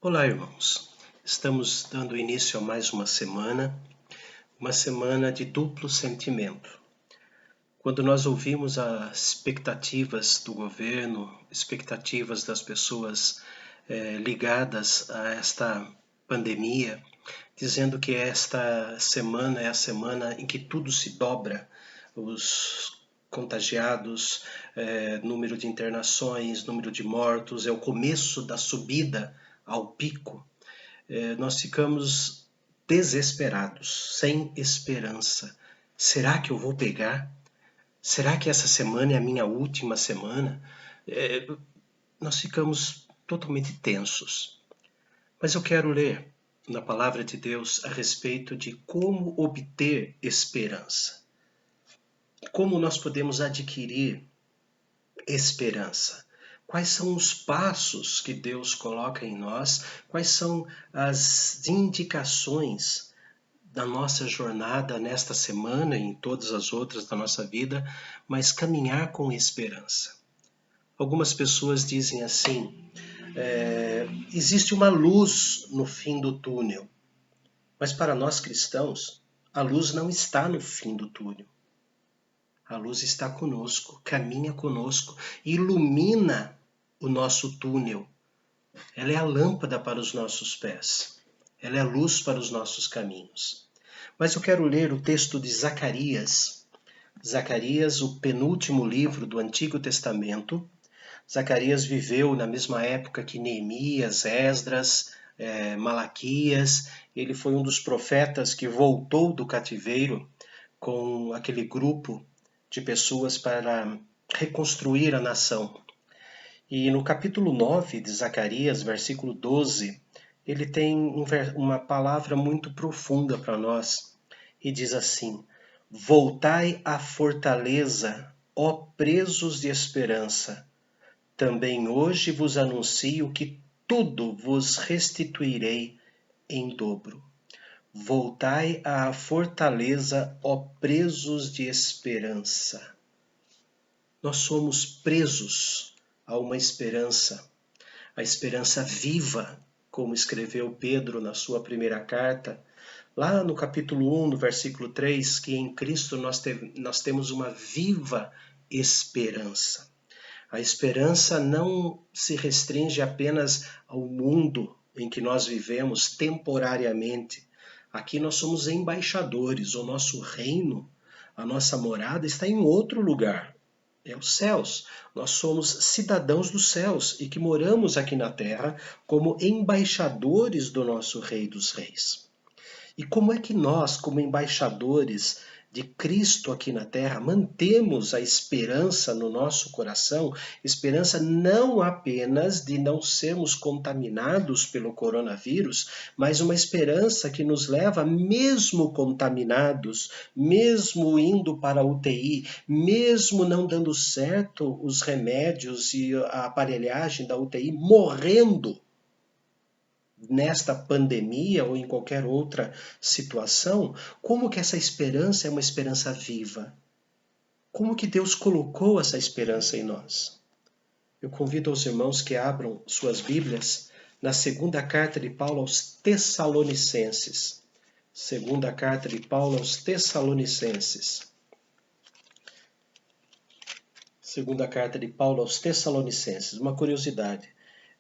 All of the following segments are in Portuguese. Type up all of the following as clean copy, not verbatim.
Olá, irmãos. Estamos dando início a mais uma semana de duplo sentimento. Quando nós ouvimos as expectativas do governo, expectativas das pessoas ligadas a esta pandemia, dizendo que esta semana é a semana em que tudo se dobra, os contagiados, número de internações, número de mortos, é o começo da subida ao pico, nós ficamos desesperados, sem esperança. Será que eu vou pegar? Será que essa semana é a minha última semana? Nós ficamos totalmente tensos. Mas eu quero ler na palavra de Deus a respeito de como obter esperança. Como nós podemos adquirir esperança? Quais são os passos que Deus coloca em nós? Quais são as indicações da nossa jornada nesta semana e em todas as outras da nossa vida, mas caminhar com esperança? Algumas pessoas dizem assim, existe uma luz no fim do túnel, mas para nós cristãos, a luz não está no fim do túnel. A luz está conosco, caminha conosco, ilumina o nosso túnel. Ela é a lâmpada para os nossos pés. Ela é a luz para os nossos caminhos. Mas eu quero ler o texto de Zacarias. Zacarias, o penúltimo livro do Antigo Testamento. Zacarias viveu na mesma época que Neemias, Esdras, Malaquias. Ele foi um dos profetas que voltou do cativeiro com aquele grupo de pessoas para reconstruir a nação. E no capítulo 9 de Zacarias, versículo 12, ele tem uma palavra muito profunda para nós. E diz assim: Voltai à fortaleza, ó presos de esperança. Também hoje vos anuncio que tudo vos restituirei em dobro. Voltai à fortaleza, ó presos de esperança. Nós somos presos a uma esperança, a esperança viva, como escreveu Pedro na sua primeira carta, lá no capítulo 1, no versículo 3, que em Cristo nós temos uma viva esperança. A esperança não se restringe apenas ao mundo em que nós vivemos temporariamente. Aqui nós somos embaixadores, o nosso reino, a nossa morada está em outro lugar. É os céus. Nós somos cidadãos dos céus e que moramos aqui na terra como embaixadores do nosso Rei dos Reis. E como é que nós, como embaixadores de Cristo aqui na terra, mantemos a esperança no nosso coração? Esperança não apenas de não sermos contaminados pelo coronavírus, mas uma esperança que nos leva, mesmo contaminados, mesmo indo para a UTI, mesmo não dando certo os remédios e a aparelhagem da UTI, morrendo nesta pandemia ou em qualquer outra situação, como que essa esperança é uma esperança viva? Como que Deus colocou essa esperança em nós? Eu convido aos irmãos que abram suas Bíblias na segunda carta de Paulo aos Tessalonicenses. Segunda carta de Paulo aos Tessalonicenses. Segunda carta de Paulo aos Tessalonicenses. Uma curiosidade,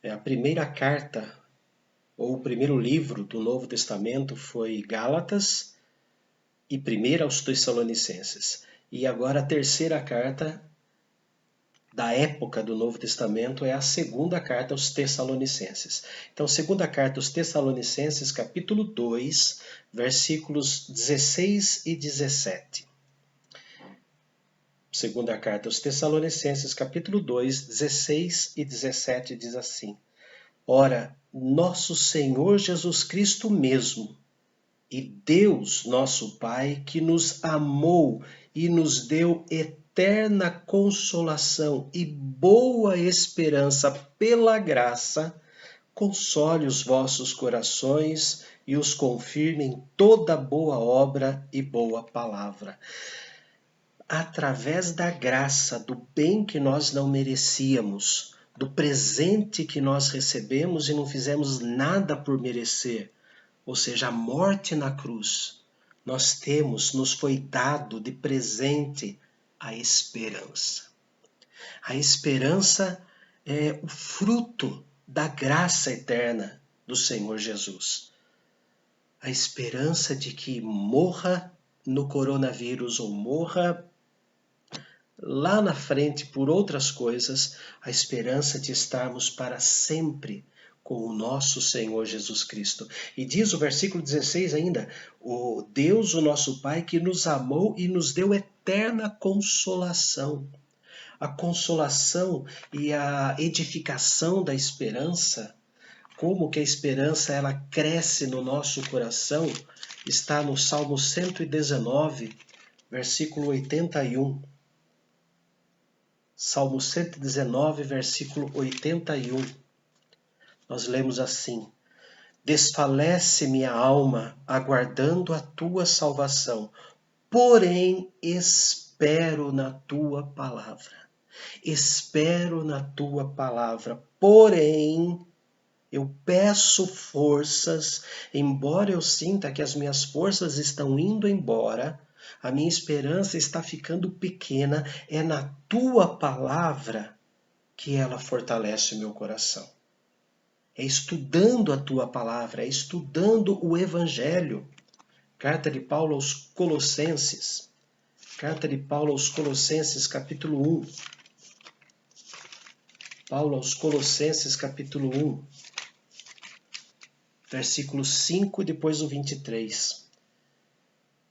a primeira carta ou o primeiro livro do Novo Testamento foi Gálatas e primeira aos Tessalonicenses. E agora a terceira carta da época do Novo Testamento é a segunda carta aos Tessalonicenses. Então, segunda carta aos Tessalonicenses, capítulo 2, versículos 16 e 17. Segunda carta aos Tessalonicenses, capítulo 2, 16 e 17 diz assim: Ora, nosso Senhor Jesus Cristo mesmo, e Deus nosso Pai, que nos amou e nos deu eterna consolação e boa esperança pela graça, console os vossos corações e os confirme em toda boa obra e boa palavra. Através da graça, do bem que nós não merecíamos, do presente que nós recebemos e não fizemos nada por merecer, ou seja, a morte na cruz, nós temos, nos foi dado de presente a esperança. A esperança é o fruto da graça eterna do Senhor Jesus. A esperança de que morra no coronavírus ou morra lá na frente por outras coisas, a esperança de estarmos para sempre com o nosso Senhor Jesus Cristo. E diz o versículo 16 ainda, o Deus, o nosso Pai, que nos amou e nos deu eterna consolação. A consolação e a edificação da esperança, como que a esperança ela cresce no nosso coração, está no Salmo 119, versículo 81. Salmo 119, versículo 81. Nós lemos assim: desfalece minha alma, aguardando a tua salvação, porém espero na tua palavra. Espero na tua palavra, porém eu peço forças, embora eu sinta que as minhas forças estão indo embora, a minha esperança está ficando pequena, é na tua palavra que ela fortalece o meu coração. É estudando a tua palavra, é estudando o Evangelho. Carta de Paulo aos Colossenses. Carta de Paulo aos Colossenses, capítulo 1. Paulo aos Colossenses, capítulo 1. Versículo 5 e depois o 23.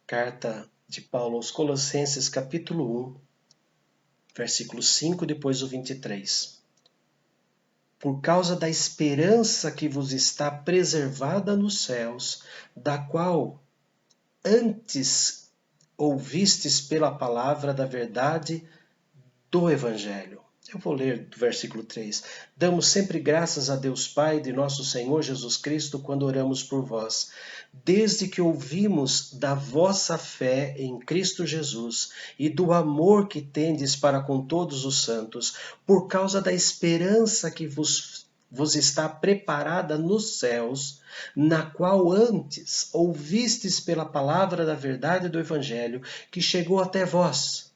Carta de Paulo aos Colossenses, capítulo 1, versículo 5 e depois o 23. Por causa da esperança que vos está preservada nos céus, da qual antes ouvistes pela palavra da verdade do Evangelho. Eu vou ler do versículo 3. Damos sempre graças a Deus Pai de nosso Senhor Jesus Cristo quando oramos por vós, desde que ouvimos da vossa fé em Cristo Jesus e do amor que tendes para com todos os santos, por causa da esperança que vos está preparada nos céus, na qual antes ouvistes pela palavra da verdade do Evangelho, que chegou até vós,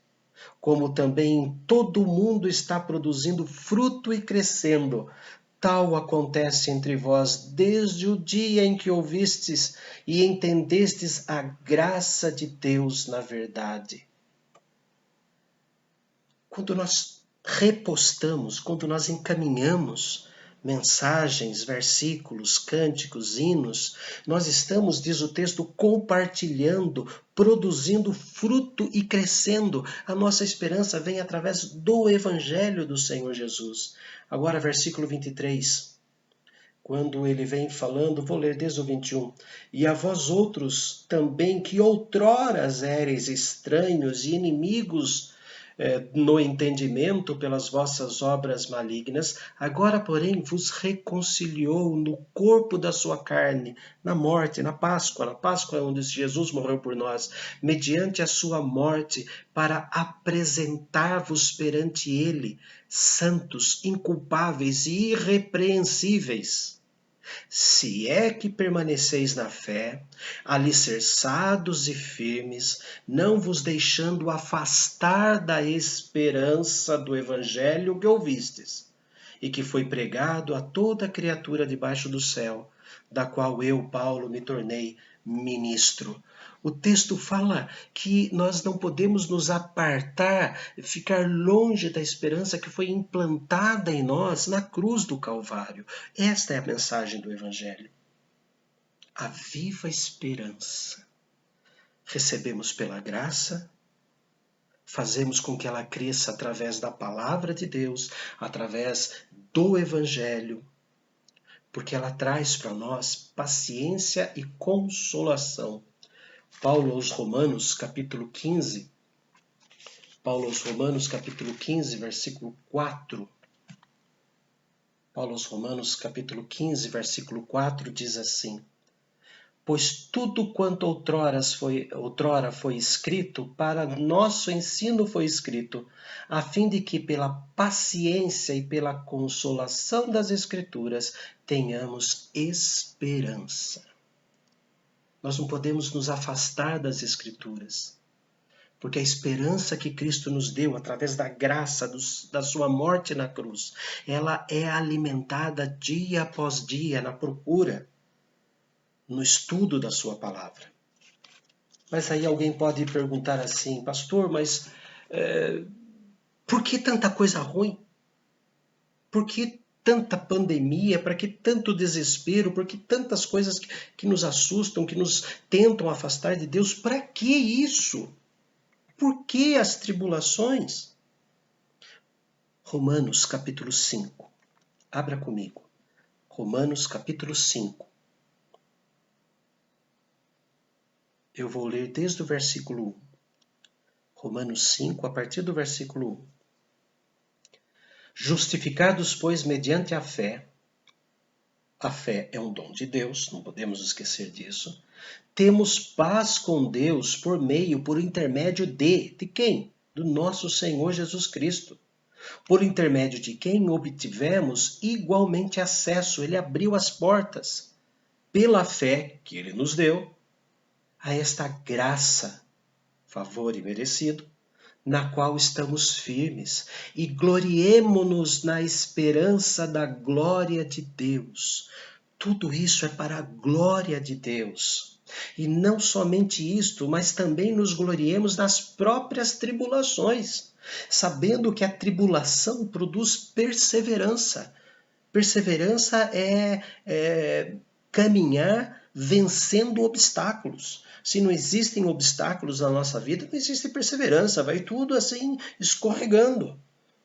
como também todo mundo está produzindo fruto e crescendo. Tal acontece entre vós desde o dia em que ouvistes e entendestes a graça de Deus na verdade. Quando nós repostamos, quando nós encaminhamos mensagens, versículos, cânticos, hinos, nós estamos, diz o texto, compartilhando, produzindo fruto e crescendo. A nossa esperança vem através do Evangelho do Senhor Jesus. Agora, versículo 23. Quando ele vem falando, vou ler desde o 21. E a vós outros também, que outroras éreis estranhos e inimigos no entendimento pelas vossas obras malignas, agora, porém, vos reconciliou no corpo da sua carne, na morte, na Páscoa onde Jesus morreu por nós, mediante a sua morte, para apresentar-vos perante ele, santos, inculpáveis e irrepreensíveis. Se é que permaneceis na fé, alicerçados e firmes, não vos deixando afastar da esperança do Evangelho que ouvistes, e que foi pregado a toda criatura debaixo do céu, da qual eu, Paulo, me tornei ministro. O texto fala que nós não podemos nos apartar, ficar longe da esperança que foi implantada em nós na cruz do Calvário. Esta é a mensagem do Evangelho. A viva esperança. Recebemos pela graça, fazemos com que ela cresça através da palavra de Deus, através do Evangelho, porque ela traz para nós paciência e consolação. Paulo aos Romanos, capítulo 15. Paulo aos Romanos, capítulo 15, versículo 4. Paulo aos Romanos, capítulo 15, versículo 4, diz assim: Pois tudo quanto outrora foi escrito, para nosso ensino foi escrito, a fim de que pela paciência e pela consolação das Escrituras tenhamos esperança. Nós não podemos nos afastar das Escrituras, porque a esperança que Cristo nos deu através da graça da sua morte na cruz, ela é alimentada dia após dia na procura, no estudo da sua palavra. Mas aí alguém pode perguntar assim, pastor, mas por que tanta coisa ruim? Por que tanta pandemia? Para que tanto desespero? Por que tantas coisas que nos assustam, que nos tentam afastar de Deus? Para que isso? Por que as tribulações? Romanos capítulo 5. Abra comigo. Romanos capítulo 5. Eu vou ler desde o versículo 1. Romanos 5, a partir do versículo 1. Justificados, pois, mediante a fé é um dom de Deus, não podemos esquecer disso, temos paz com Deus por intermédio de quem? Do nosso Senhor Jesus Cristo, por intermédio de quem obtivemos igualmente acesso, ele abriu as portas, pela fé que ele nos deu, a esta graça, favor imerecido, na qual estamos firmes, e gloriemo-nos na esperança da glória de Deus. Tudo isso é para a glória de Deus. E não somente isto, mas também nos gloriemos nas próprias tribulações, sabendo que a tribulação produz perseverança. Perseverança é caminhar vencendo obstáculos. Se não existem obstáculos na nossa vida, não existe perseverança, vai tudo assim escorregando.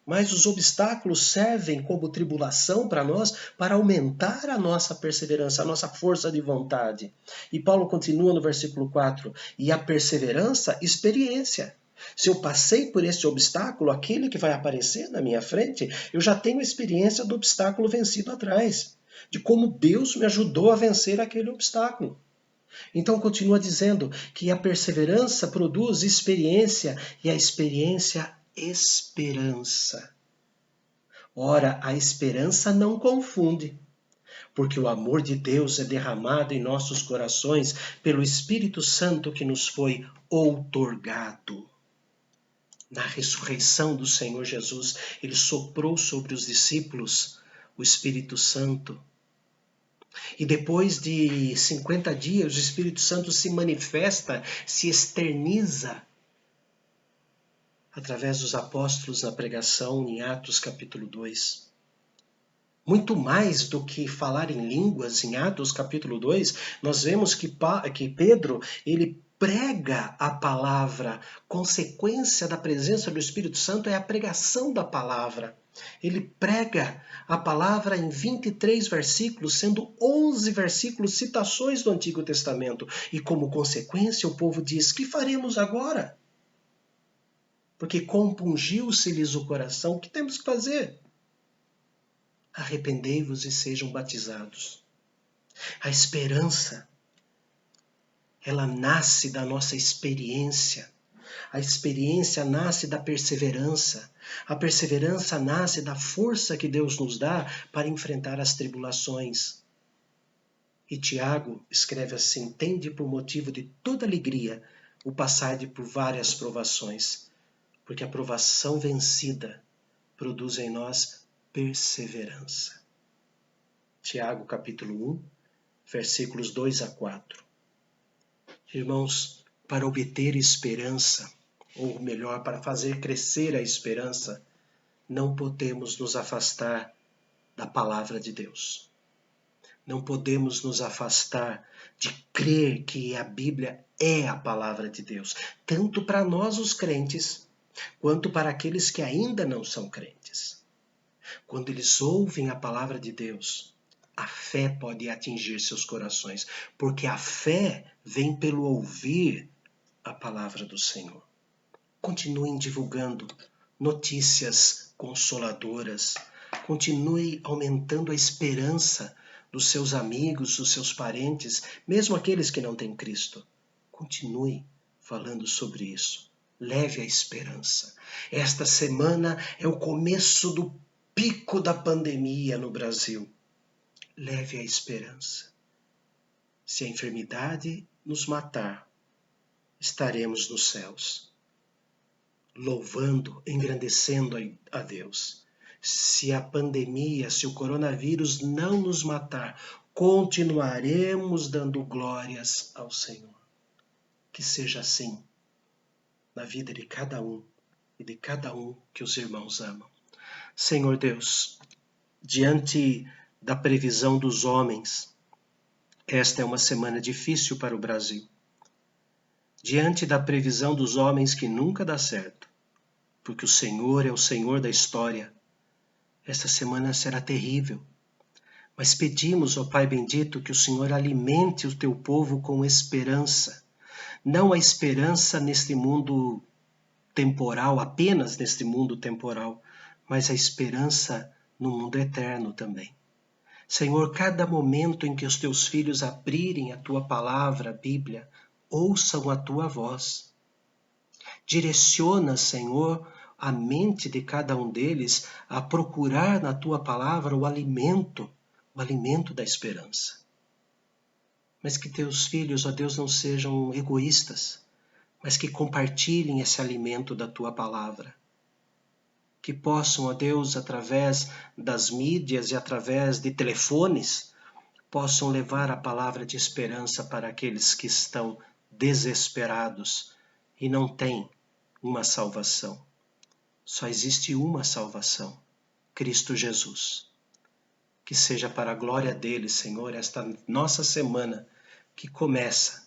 Mas os obstáculos servem como tribulação para nós, para aumentar a nossa perseverança, a nossa força de vontade. E Paulo continua no versículo 4, e a perseverança, experiência. Se eu passei por esse obstáculo, aquele que vai aparecer na minha frente, eu já tenho experiência do obstáculo vencido atrás, de como Deus me ajudou a vencer aquele obstáculo. Então continua dizendo que a perseverança produz experiência e a experiência esperança. Ora, a esperança não confunde, porque o amor de Deus é derramado em nossos corações pelo Espírito Santo que nos foi outorgado. Na ressurreição do Senhor Jesus, ele soprou sobre os discípulos o Espírito Santo. E depois de 50 dias, o Espírito Santo se manifesta, se externiza através dos apóstolos na pregação em Atos capítulo 2. Muito mais do que falar em línguas em Atos capítulo 2, nós vemos que Pedro, ele prega a palavra. Consequência da presença do Espírito Santo é a pregação da palavra. Ele prega a palavra em 23 versículos, sendo 11 versículos citações do Antigo Testamento. E como consequência, o povo diz: que faremos agora? Porque compungiu-se-lhes o coração. O que temos que fazer? Arrependei-vos e sejam batizados. A esperança, ela nasce da nossa experiência. A experiência nasce da perseverança. A perseverança nasce da força que Deus nos dá para enfrentar as tribulações. E Tiago escreve assim: tende por motivo de toda alegria o passar por várias provações, porque a provação vencida produz em nós perseverança. Tiago capítulo 1, versículos 2 a 4. Irmãos, para obter esperança, ou melhor, para fazer crescer a esperança, não podemos nos afastar da palavra de Deus. Não podemos nos afastar de crer que a Bíblia é a palavra de Deus, tanto para nós os crentes, quanto para aqueles que ainda não são crentes. Quando eles ouvem a palavra de Deus, a fé pode atingir seus corações, porque a fé vem pelo ouvir a palavra do Senhor. Continuem divulgando notícias consoladoras, continue aumentando a esperança dos seus amigos, dos seus parentes, mesmo aqueles que não têm Cristo. Continue falando sobre isso. Leve a esperança. Esta semana é o começo do pico da pandemia no Brasil. Leve a esperança. Se a enfermidade nos matar, estaremos nos céus, louvando, engrandecendo a Deus. Se a pandemia, se o coronavírus não nos matar, continuaremos dando glórias ao Senhor. Que seja assim na vida de cada um e de cada um que os irmãos amam. Senhor Deus, diante da previsão dos homens, esta é uma semana difícil para o Brasil. Diante da previsão dos homens que nunca dá certo, porque o Senhor é o Senhor da história, esta semana será terrível. Mas pedimos, ó Pai bendito, que o Senhor alimente o teu povo com esperança. Não a esperança neste mundo temporal, apenas neste mundo temporal, mas a esperança no mundo eterno também. Senhor, cada momento em que os teus filhos abrirem a tua palavra, a Bíblia, ouçam a tua voz. Direciona, Senhor, a mente de cada um deles a procurar na tua palavra o alimento da esperança. Mas que teus filhos, ó Deus, não sejam egoístas, mas que compartilhem esse alimento da tua palavra. Que possam, ó Deus, através das mídias e através de telefones, possam levar a palavra de esperança para aqueles que estão desesperados e não têm uma salvação. Só existe uma salvação, Cristo Jesus. Que seja para a glória dele, Senhor, esta nossa semana que começa,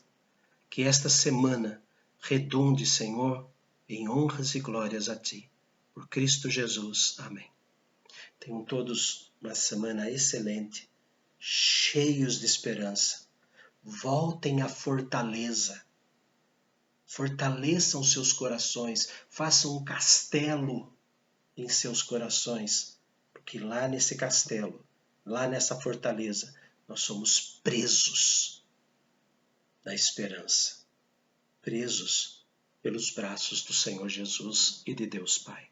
que esta semana redunde, Senhor, em honras e glórias a Ti. Por Cristo Jesus. Amém. Tenham todos uma semana excelente, cheios de esperança. Voltem à fortaleza. Fortaleçam seus corações, façam um castelo em seus corações, porque lá nesse castelo, lá nessa fortaleza, nós somos presos da esperança, presos pelos braços do Senhor Jesus e de Deus Pai.